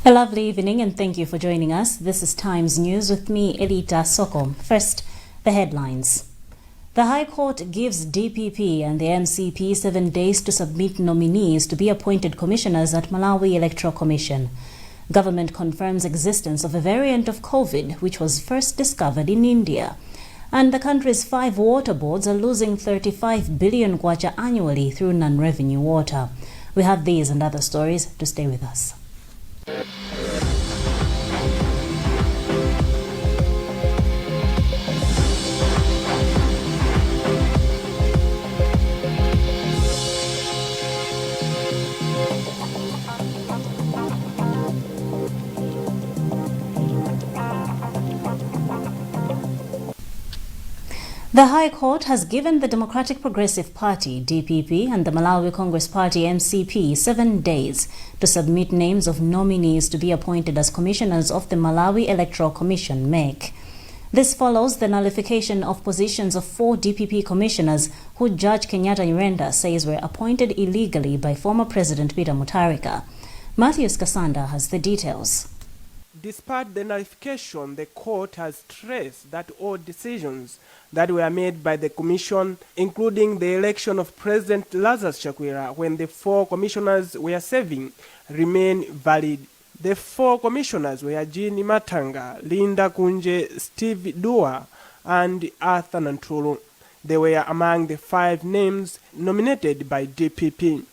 A lovely evening and thank you for joining us. This is Times News with me, Elita Soko. First, the headlines. The High Court gives DPP and the MCP 7 days to submit nominees to be appointed commissioners at Malawi Electoral Commission. Government confirms existence of a variant of COVID which was first discovered in India. And the country's 5 water boards are losing 35 billion kwacha annually through non-revenue water. We have these and other stories to stay with us. The High Court has given the Democratic Progressive Party, DPP, and the Malawi Congress Party, MCP, 7 days to submit names of nominees to be appointed as commissioners of the Malawi Electoral Commission, MEC. This follows the nullification of positions of 4 DPP commissioners who Judge Kenyatta Nyirenda says were appointed illegally by former President Peter Mutharika. Matthews Kasanda has the details. Despite the nullification, the court has stressed that all decisions that were made by the commission, including the election of President Lazarus Chakwera when the 4 commissioners were serving, remain valid. The 4 commissioners were Jean Matanga, Linda Kunje, Steve Dua, and Arthur Nantulu. They were among the 5 names nominated by DPP.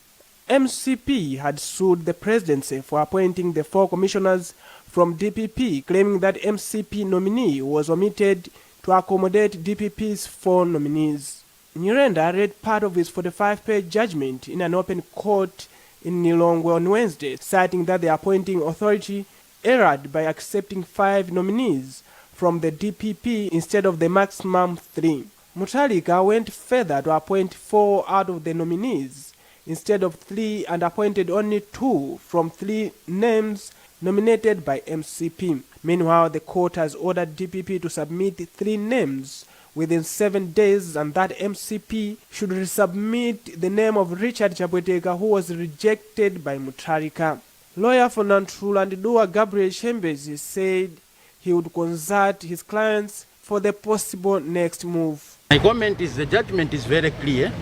MCP had sued the presidency for appointing the 4 commissioners from DPP, claiming that MCP nominee was omitted to accommodate DPP's 4 nominees. Nyirenda read part of his 45-page judgment in an open court in Nilongwe on Wednesday, citing that the appointing authority erred by accepting 5 nominees from the DPP instead of the maximum 3. Mutharika went further to appoint 4 out of the nominees instead of 3 and appointed only 2 from 3 names nominated by MCP. Meanwhile, the court has ordered DPP to submit 3 names within 7 days and that MCP should resubmit the name of Richard Chabweteka, who was rejected by Mutharika. Lawyer for Nantulu and Dua Gabriel Shembezi said he would consult his clients for the possible next move. My comment is the judgment is very clear,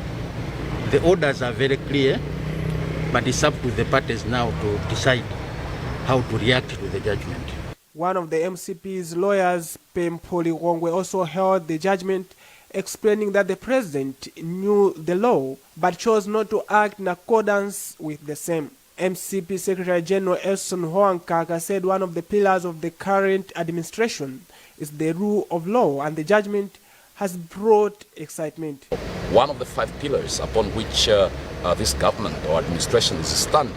the orders are very clear, but it's up to the parties now to decide how to react to the judgment. One of the MCP's lawyers, Pempoli Wongwe, also held the judgment, explaining that the president knew the law but chose not to act in accordance with the same. MCP Secretary General Elson Hoankaka said one of the pillars of the current administration is the rule of law, and the judgment has brought excitement. One of the 5 pillars upon which this government or administration is standing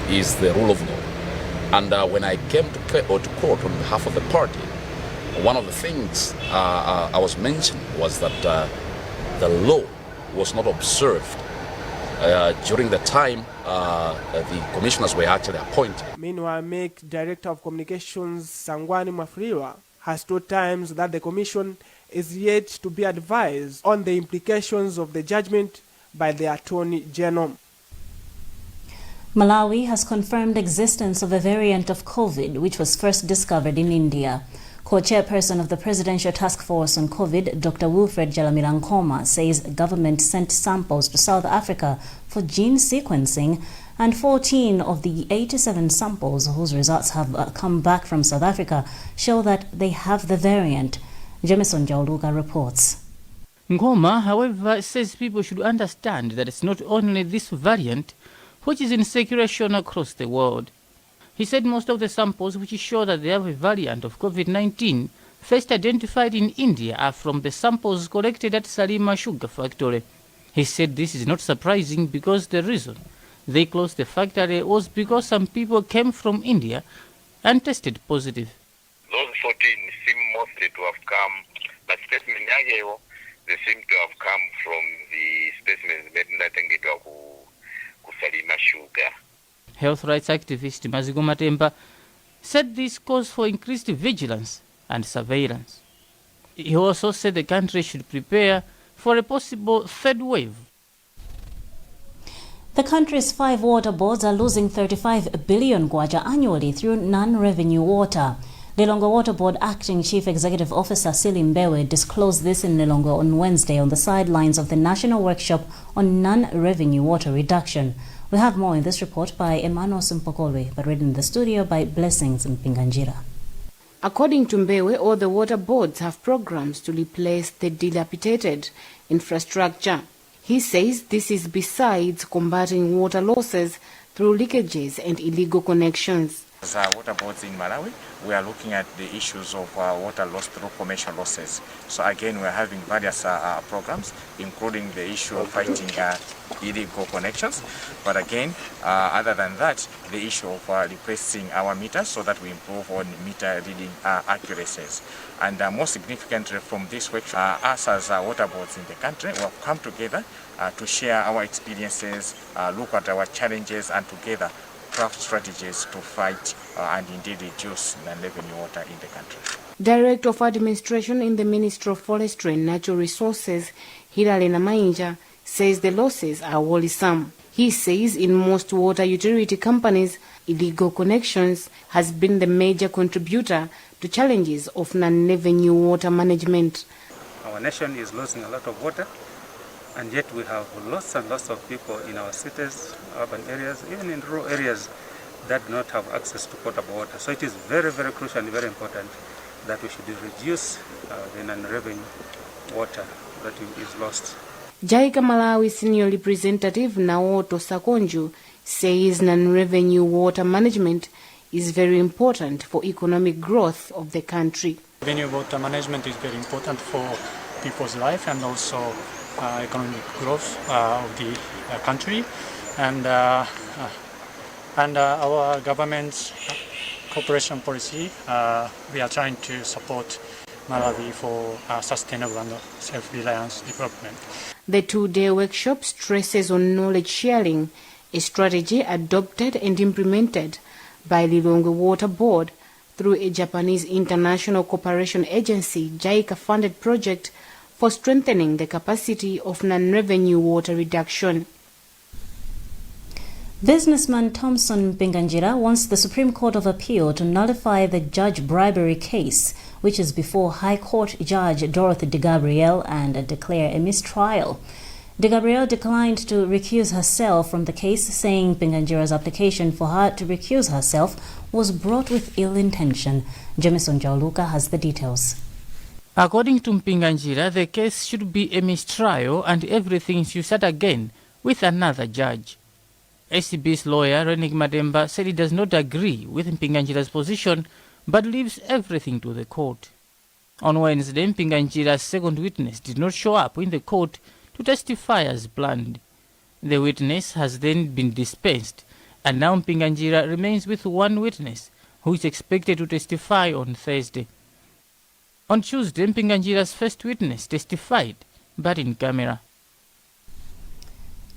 is the rule of law. And when I came to court on behalf of the party, one of the things I was mentioning was that the law was not observed during the time the commissioners were actually appointed. Meanwhile, MEC Director of Communications Sangwani Mafriwa has told Times that the commission is yet to be advised on the implications of the judgment by the Attorney General. Malawi has confirmed existence of a variant of COVID which was first discovered in India. Co-chairperson of the Presidential Task Force on COVID, Dr. Wilfred Jalamilankoma, says government sent samples to South Africa for gene sequencing, and 14 of the 87 samples whose results have come back from South Africa show that they have the variant. Jemison Jauluga reports. Nkoma, however, says people should understand that it's not only this variant which is in circulation across the world. He said most of the samples which show that they have a variant of COVID-19 first identified in India are from the samples collected at Salima Sugar Factory. He said this is not surprising because the reason they closed the factory was because some people came from India and tested positive. Those 14 seem mostly to have come, but specimen they seem to have come from the specimens made in Salima Sugar. Health rights activist Mazigo Matemba said this calls for increased vigilance and surveillance. He also said the country should prepare for a possible 3rd wave. The country's 5 water boards are losing 35 billion kwacha annually through non-revenue water. Lilongwe Water Board Acting Chief Executive Officer Mibawa disclosed this in Lilongwe on Wednesday on the sidelines of the National Workshop on Non-Revenue Water Reduction. We have more in this report by Emmanuel Simpokolwe, but read in the studio by Blessings Mpinganjira. According to Mbewe, all the water boards have programs to replace the dilapidated infrastructure. He says this is besides combating water losses through leakages and illegal connections. As water boards in Malawi, we are looking at the issues of water loss through commercial losses. So again, we are having various programs, including the issue of fighting illegal connections. But again, other than that, the issue of replacing our meters so that we improve on meter reading accuracies. And more significantly from this workshop, us as water boards in the country, we have come together to share our experiences, look at our challenges, and together craft strategies to fight and indeed reduce non-revenue water in the country. Director of Administration in the Ministry of Forestry and Natural Resources, Hilale Namainja, says the losses are worrisome. He says in most water utility companies, illegal connections has been the major contributor to challenges of non-revenue water management. Our nation is losing a lot of water, and yet we have lots and lots of people in our cities, urban areas, even in rural areas that do not have access to potable water. So it is very, very crucial and very important that we should reduce the non-revenue water that is lost. JICA Malawi Senior Representative Naoto Sakonju says non-revenue water management is very important for economic growth of the country. Revenue water management is very important for people's life and also economic growth of the country, and our government's cooperation policy, we are trying to support Malawi for sustainable and self-reliance development. The two-day workshop stresses on knowledge sharing, a strategy adopted and implemented by Lilongwe Water Board through a Japanese International Cooperation Agency JICA-funded project for strengthening the capacity of non-revenue water reduction. Businessman Thompson Mpinganjira wants the Supreme Court of Appeal to nullify the judge bribery case, which is before High Court Judge Dorothy De Gabriel, and declare a mistrial. De Gabriel declined to recuse herself from the case, saying Mpinganjira's application for her to recuse herself was brought with ill intention. Jamison Jauluka has the details. According to Mpinganjira, the case should be a mistrial and everything should start again with another judge. ACB's lawyer, Renik Mademba, said he does not agree with Mpinganjira's position but leaves everything to the court. On Wednesday, Mpinganjira's second witness did not show up in the court to testify as planned. The witness has then been dispensed, and now Mpinganjira remains with one witness, who is expected to testify on Thursday. On Tuesday, Mpinganjira's first witness testified, but in camera.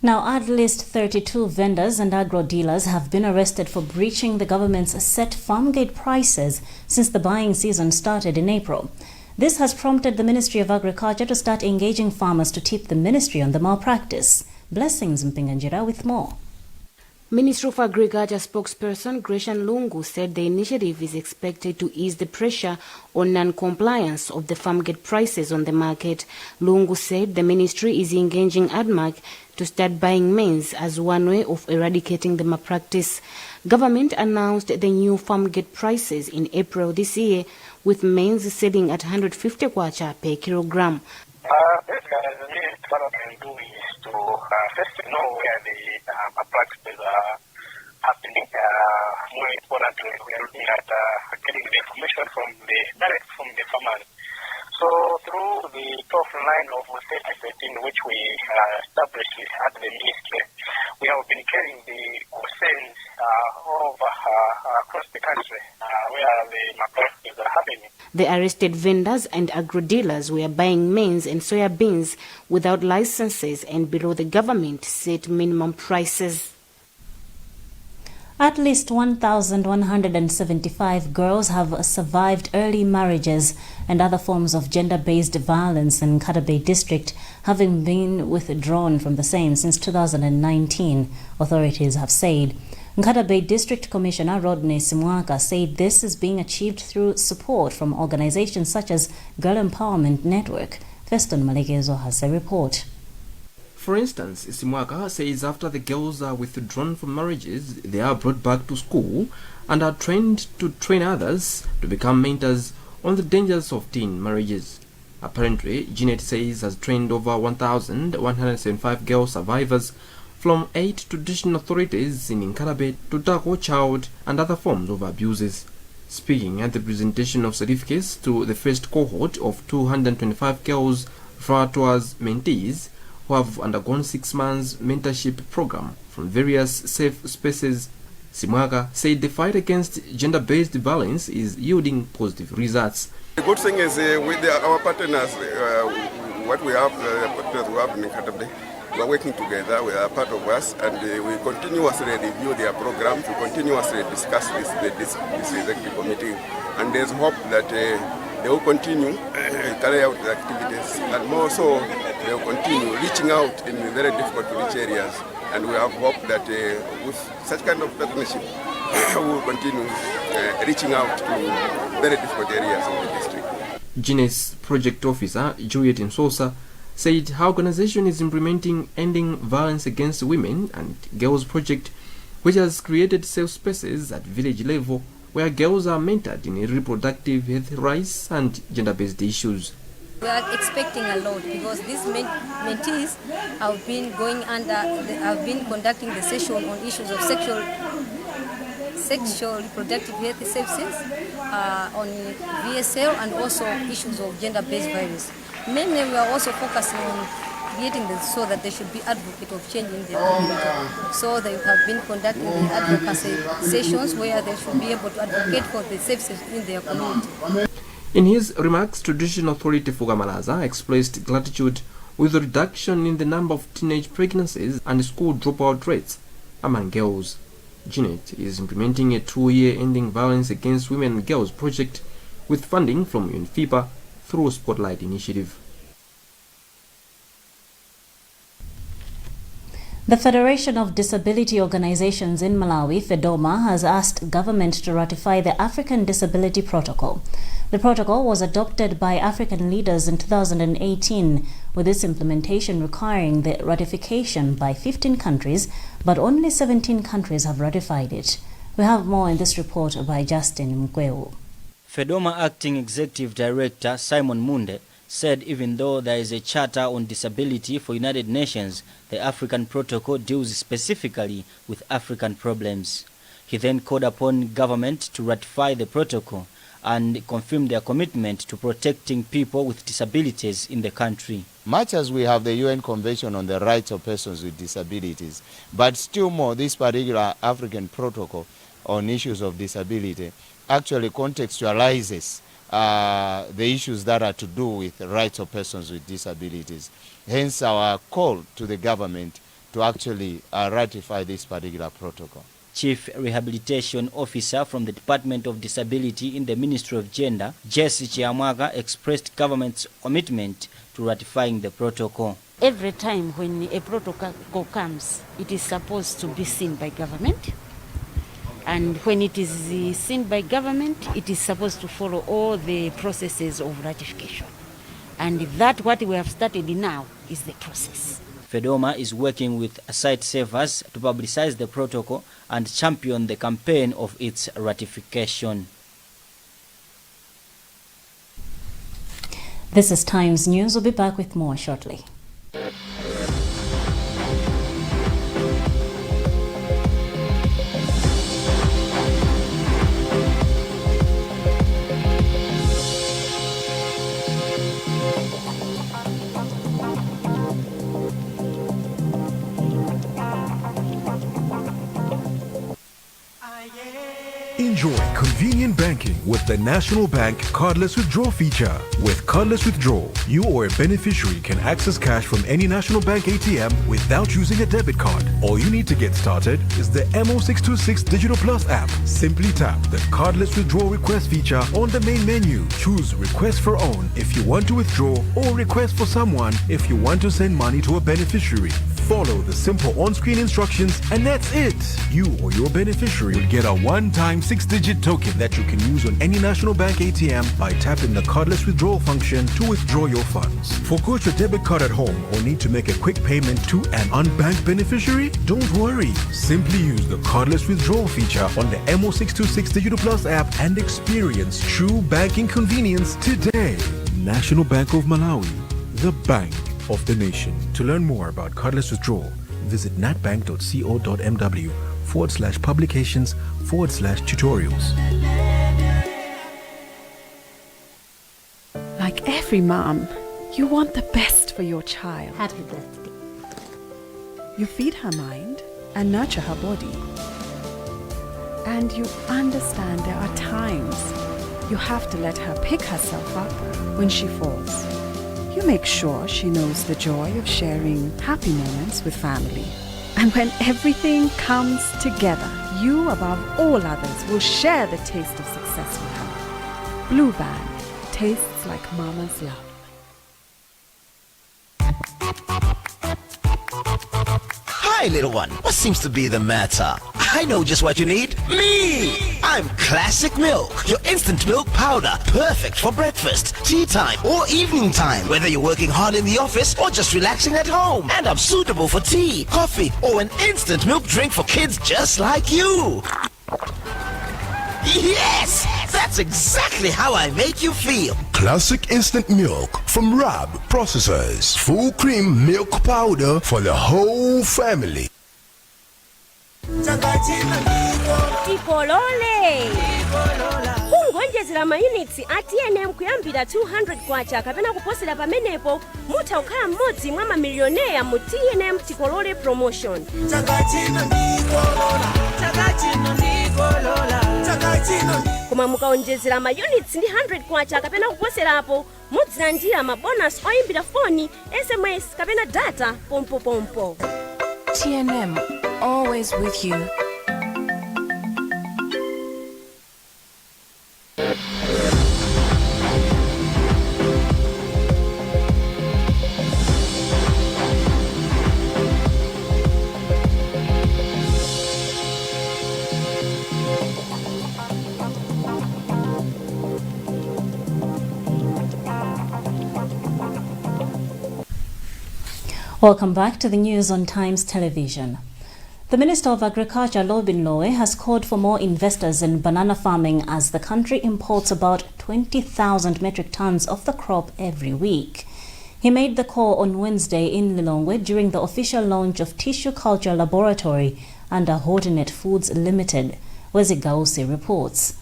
Now, at least 32 vendors and agro-dealers have been arrested for breaching the government's set farm gate prices since the buying season started in April. This has prompted the Ministry of Agriculture to start engaging farmers to tip the ministry on the malpractice. Blessings Mpinganjira with more. Ministry of Agriculture spokesperson Gresham Lungu said the initiative is expected to ease the pressure on non-compliance of the farm gate prices on the market. Lungu said the ministry is engaging ADMAC to start buying maize as one way of eradicating the malpractice. Government announced the new farm gate prices in April this year, with maize selling at 150 kwacha per kilogram. What I can do is to first know where the practices are happening. More importantly, we are looking at getting the information direct from the farmers. So through the top line of state 13, which we established at the ministry, we have been carrying the sales all over across the country where the practices are happening. The arrested vendors and agro-dealers were buying maize and soya beans without licenses and below the government set minimum prices. At least 1,175 girls have survived early marriages and other forms of gender-based violence in Nkatabe district, having been withdrawn from the same since 2019, authorities have said. Nkatabe District Commissioner Rodney Simwaka said this is being achieved through support from organizations such as Girl Empowerment Network. Feston Malegezo has a report. For instance, Simwaka says after the girls are withdrawn from marriages, they are brought back to school and are trained to train others to become mentors on the dangers of teen marriages. Apparently, Jeanette says has trained over 1,175 girl survivors from 8 traditional authorities in Nkatabe to tackle child and other forms of abuses. Speaking at the presentation of certificates to the first cohort of 225 girls referred to as mentees, who have undergone 6 months mentorship program from various safe spaces, Simwaka said the fight against gender-based violence is yielding positive results. The good thing is with our partners, what we have, partners we have in Nkatabe, we are working together, we are part of us, and we continuously review their programs, we continuously discuss this executive committee, and there's hope that they will continue carry out the activities, and more so they will continue reaching out in very difficult to reach areas, and we have hope that with such kind of partnership we will continue reaching out to very difficult areas in the district. Guinness project officer Juliet Nsosa said her organization is implementing Ending Violence Against Women and Girls project, which has created safe spaces at village level where girls are mentored in reproductive health rights and gender-based issues. We are expecting a lot because these mentees have been conducting the session on issues of sexual reproductive health services, on VSL, and also issues of gender-based violence. Mainly, we are also focusing on creating this so that they should be advocate of change in their community. So they have been conducting the advocacy sessions where they should be able to advocate for the services in their community. In his remarks, Traditional Authority Fugamalaza expressed gratitude with the reduction in the number of teenage pregnancies and school dropout rates among girls. Jeanette is implementing a 2-year Ending Violence Against Women and Girls project with funding from UNFIPA through a Spotlight initiative. The Federation of Disability Organizations in Malawi, FEDOMA, has asked government to ratify the African Disability Protocol. The protocol was adopted by African leaders in 2018, with its implementation requiring the ratification by 15 countries, but only 17 countries have ratified it. We have more in this report by Justin Mkweo. FEDOMA Acting Executive Director Simon Munde said even though there is a Charter on Disability for United Nations, the African Protocol deals specifically with African problems. He then called upon government to ratify the protocol and confirm their commitment to protecting people with disabilities in the country. Much as we have the UN Convention on the Rights of Persons with Disabilities, but still more, this particular African Protocol on issues of disability actually contextualizes the issues that are to do with the rights of persons with disabilities. Hence our call to the government to actually ratify this particular protocol. Chief Rehabilitation Officer from the Department of Disability in the Ministry of Gender, Jesse Chiamwaga, expressed government's commitment to ratifying the protocol. Every time when a protocol comes, it is supposed to be seen by government. And when it is seen by government, it is supposed to follow all the processes of ratification. And that what we have started now is the process. FEDOMA is working with site savers to publicize the protocol and champion the campaign of its ratification. This is Times News. We'll be back with more shortly. Enjoy convenient banking with the National Bank Cardless Withdrawal feature. With Cardless Withdrawal, you or a beneficiary can access cash from any National Bank ATM without using a debit card. All you need to get started is the MO626 Digital Plus app. Simply tap the Cardless Withdrawal Request feature on the main menu. Choose Request for Own if you want to withdraw, or Request for Someone if you want to send money to a beneficiary. Follow the simple on-screen instructions and that's it. You or your beneficiary will get a one-time 6-digit token that you can use on any National Bank ATM by tapping the cardless withdrawal function to withdraw your funds. Forgot your debit card at home or need to make a quick payment to an unbanked beneficiary? Don't worry. Simply use the cardless withdrawal feature on the MO626 Digital Plus app and experience true banking convenience today. National Bank of Malawi, the bank of the nation. To learn more about cardless withdrawal, visit natbank.co.mw/publications/tutorials. Like every mom, you want the best for your child. Happy birthday. You feed her mind and nurture her body. And you understand there are times you have to let her pick herself up when she falls. You make sure she knows the joy of sharing happy moments with family. And when everything comes together, you above all others will share the taste of success with her. Blue Band tastes like mama's love. Hi, little one. What seems to be the matter? I know just what you need. Me! I'm Classic Milk, your instant milk powder. Perfect for breakfast, tea time, or evening time. Whether you're working hard in the office or just relaxing at home. And I'm suitable for tea, coffee, or an instant milk drink for kids just like you. Yes! That's exactly how I make you feel. Classic instant milk from Rab Processors. Full cream milk powder for the whole family. Tikolole kungonjezera mayunits atnm kuyambira 200 kwacha kapena kuposera pamenepo mutha kukhala mmodzi mwa mamilioneya mu TNM Tikolole promotion. Koma mukaonjezera mayunits ndi 100 kwacha kapena kuposerapo mudzilandira mabonus oyimbira foni, SMS kapena data pompo. TNM, always with you. Welcome back to the news on Times Television. The Minister of Agriculture, Lobin Lowe, has called for more investors in banana farming as the country imports about 20,000 metric tons of the crop every week. He made the call on Wednesday in Lilongwe during the official launch of Tissue Culture Laboratory under Hortinet Foods Limited. Wezi Gausi reports.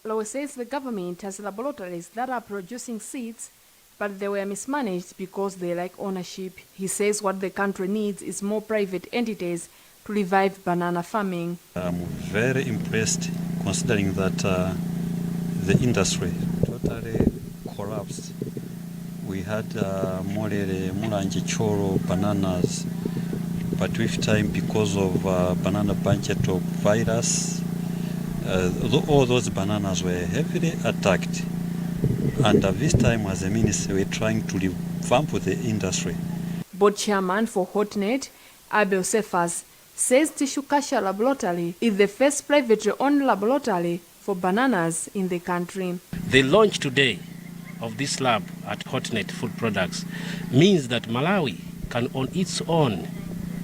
Lowe says the government has laboratories that are producing seeds, but they were mismanaged because they lack ownership. He says what the country needs is more private entities to revive banana farming. I'm very impressed considering that the industry totally collapsed. We had Mulanje Choro bananas, but with time, because of banana bunchlet virus, all those bananas were heavily attacked. And this time, as a ministry, we're trying to revamp the industry. Board chairman for Hortinet, Abel Cephas, says Tissue Culture Laboratory is the first privately owned laboratory for bananas in the country. The launch today of this lab at Hortinet Food Products means that Malawi can on its own,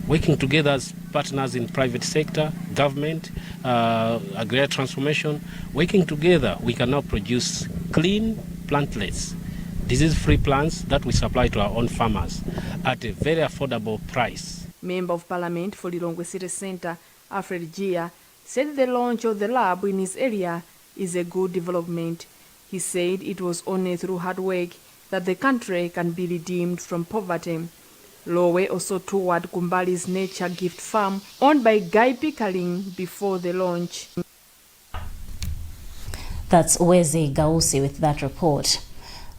working together as partners in private sector, government, agrarian transformation, working together, we can now produce clean plantlets, disease-free plants that we supply to our own farmers at a very affordable price. Member of Parliament for Lilongwe City Centre, Alfred Gia, said the launch of the lab in his area is a good development. He said it was only through hard work that the country can be redeemed from poverty. Lowe also toured Kumbali's Nature Gift Farm, owned by Guy Pickering, before the launch. That's Wezi Gausi with that report.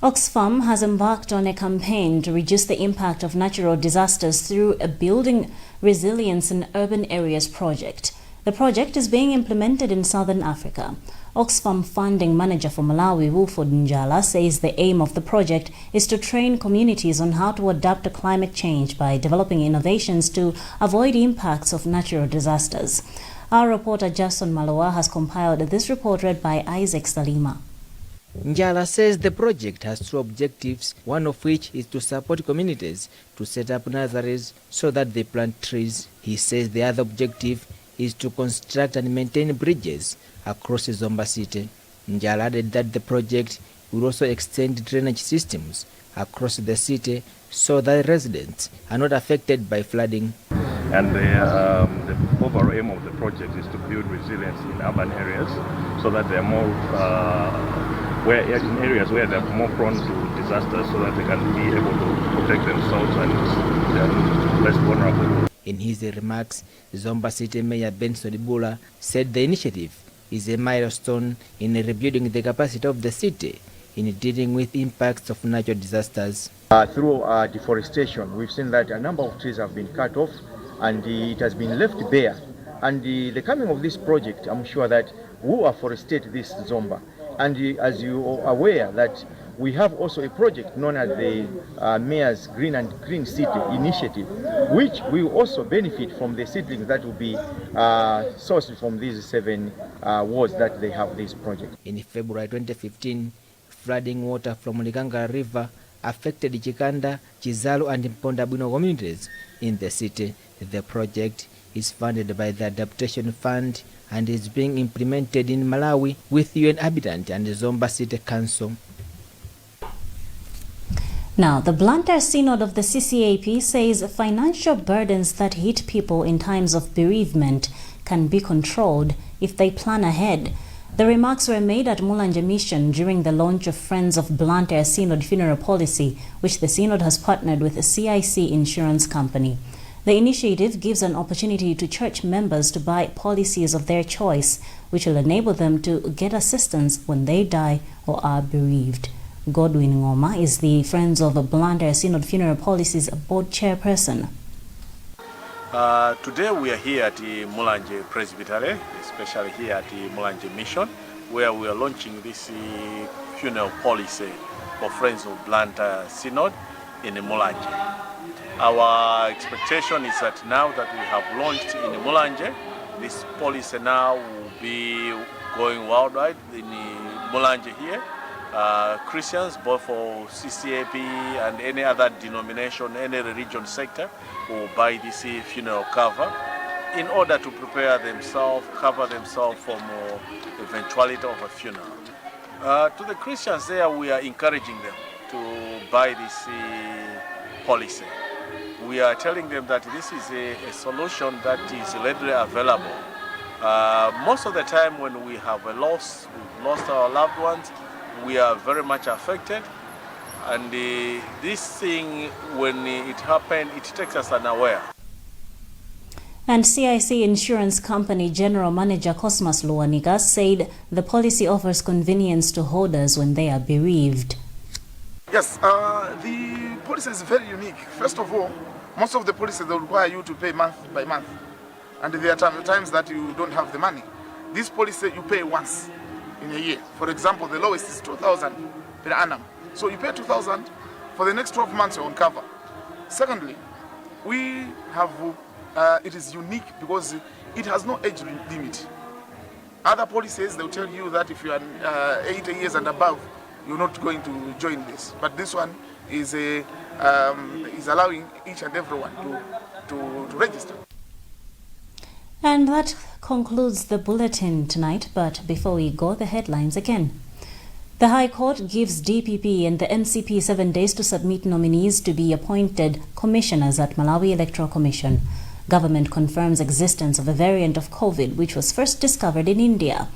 Oxfam has embarked on a campaign to reduce the impact of natural disasters through a Building Resilience in Urban Areas project. The project is being implemented in southern Africa. Oxfam funding manager for Malawi, Wilford Njala, says the aim of the project is to train communities on how to adapt to climate change by developing innovations to avoid impacts of natural disasters. Our reporter Jason Malawa has compiled this report read by Isaac Salima. Njala says the project has two objectives, one of which is to support communities to set up nurseries so that they plant trees. He says the other objective is to construct and maintain bridges across Zomba city. Njala added that the project will also extend drainage systems across the city so that residents are not affected by flooding. And the overall aim of the project is to build resilience in urban areas so that they are more in areas where they are more prone to disasters, so that they can be able to protect themselves and they are less vulnerable. In his remarks, Zomba City Mayor Benson Bula said the initiative is a milestone in rebuilding the capacity of the city in dealing with impacts of natural disasters. Through deforestation, we've seen that a number of trees have been cut off and it has been left bare. And the coming of this project, I'm sure that will afforestate this Zomba. And as you are aware that we have also a project known as the Mayor's Green and Green City Initiative, which will also benefit from the seedlings that will be sourced from these 7 wards that they have this project. In February 2015, flooding water from Liganga River affected Chikanda, Chizalo and Mpondabwino communities in the city. The project is funded by the Adaptation Fund and is being implemented in Malawi with UN Habitat and the Zomba City Council. Now, the Blantyre Synod of the CCAP says financial burdens that hit people in times of bereavement can be controlled if they plan ahead. The remarks were made at Mulanje Mission during the launch of Friends of Blantyre Synod Funeral Policy, which the Synod has partnered with a CIC insurance company. The initiative gives an opportunity to church members to buy policies of their choice, which will enable them to get assistance when they die or are bereaved. Godwin Ngoma is the Friends of Blantyre Synod Funeral Policy's board chairperson. Today we are here at the Mulanje Presbytery, especially here at the Mulanje Mission, where we are launching this funeral policy for Friends of Blantyre Synod in Mulanje. Our expectation is that now that we have launched in Mulanje, this policy now will be going worldwide in Mulanje here. Christians, both for CCAP and any other denomination, any religion sector, will buy this funeral cover in order to prepare themselves, cover themselves from eventuality of a funeral. To the Christians there, we are encouraging them to buy this policy. We are telling them that this is a solution that is readily available. Most of the time when we have a loss, we've lost our loved ones, we are very much affected, and this thing, when it happened, it takes us unaware. And CIC Insurance Company General Manager Cosmas Luaniga said the policy offers convenience to holders when they are bereaved. Yes, the policy is very unique. First of all, most of the policies they require you to pay month by month, and there are times that you don't have the money. This policy you pay once in a year. For example, the lowest is 2,000 per annum. So you pay 2,000 for the next 12 months you're on cover. Secondly, we have it is unique because it has no age limit. Other policies they'll tell you that if you are 80 years and above, you're not going to join this. But this one is allowing each and everyone to register. And that concludes the bulletin tonight, but before we go, the headlines again. The High Court gives DPP and the NCP 7 days to submit nominees to be appointed commissioners at Malawi Electoral Commission. Government confirms existence of a variant of COVID which was first discovered in India.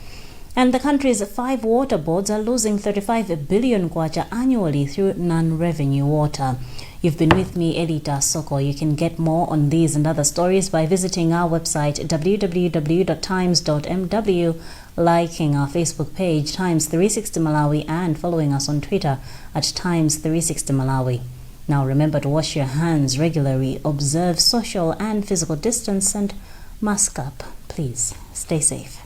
And the country's 5 water boards are losing 35 billion kwacha annually through non-revenue water. You've been with me, Elita Soko. You can get more on these and other stories by visiting our website www.times.mw, liking our Facebook page Times 360 Malawi, and following us on Twitter at Times 360 Malawi. Now remember to wash your hands regularly, observe social and physical distance, and mask up. Please stay safe.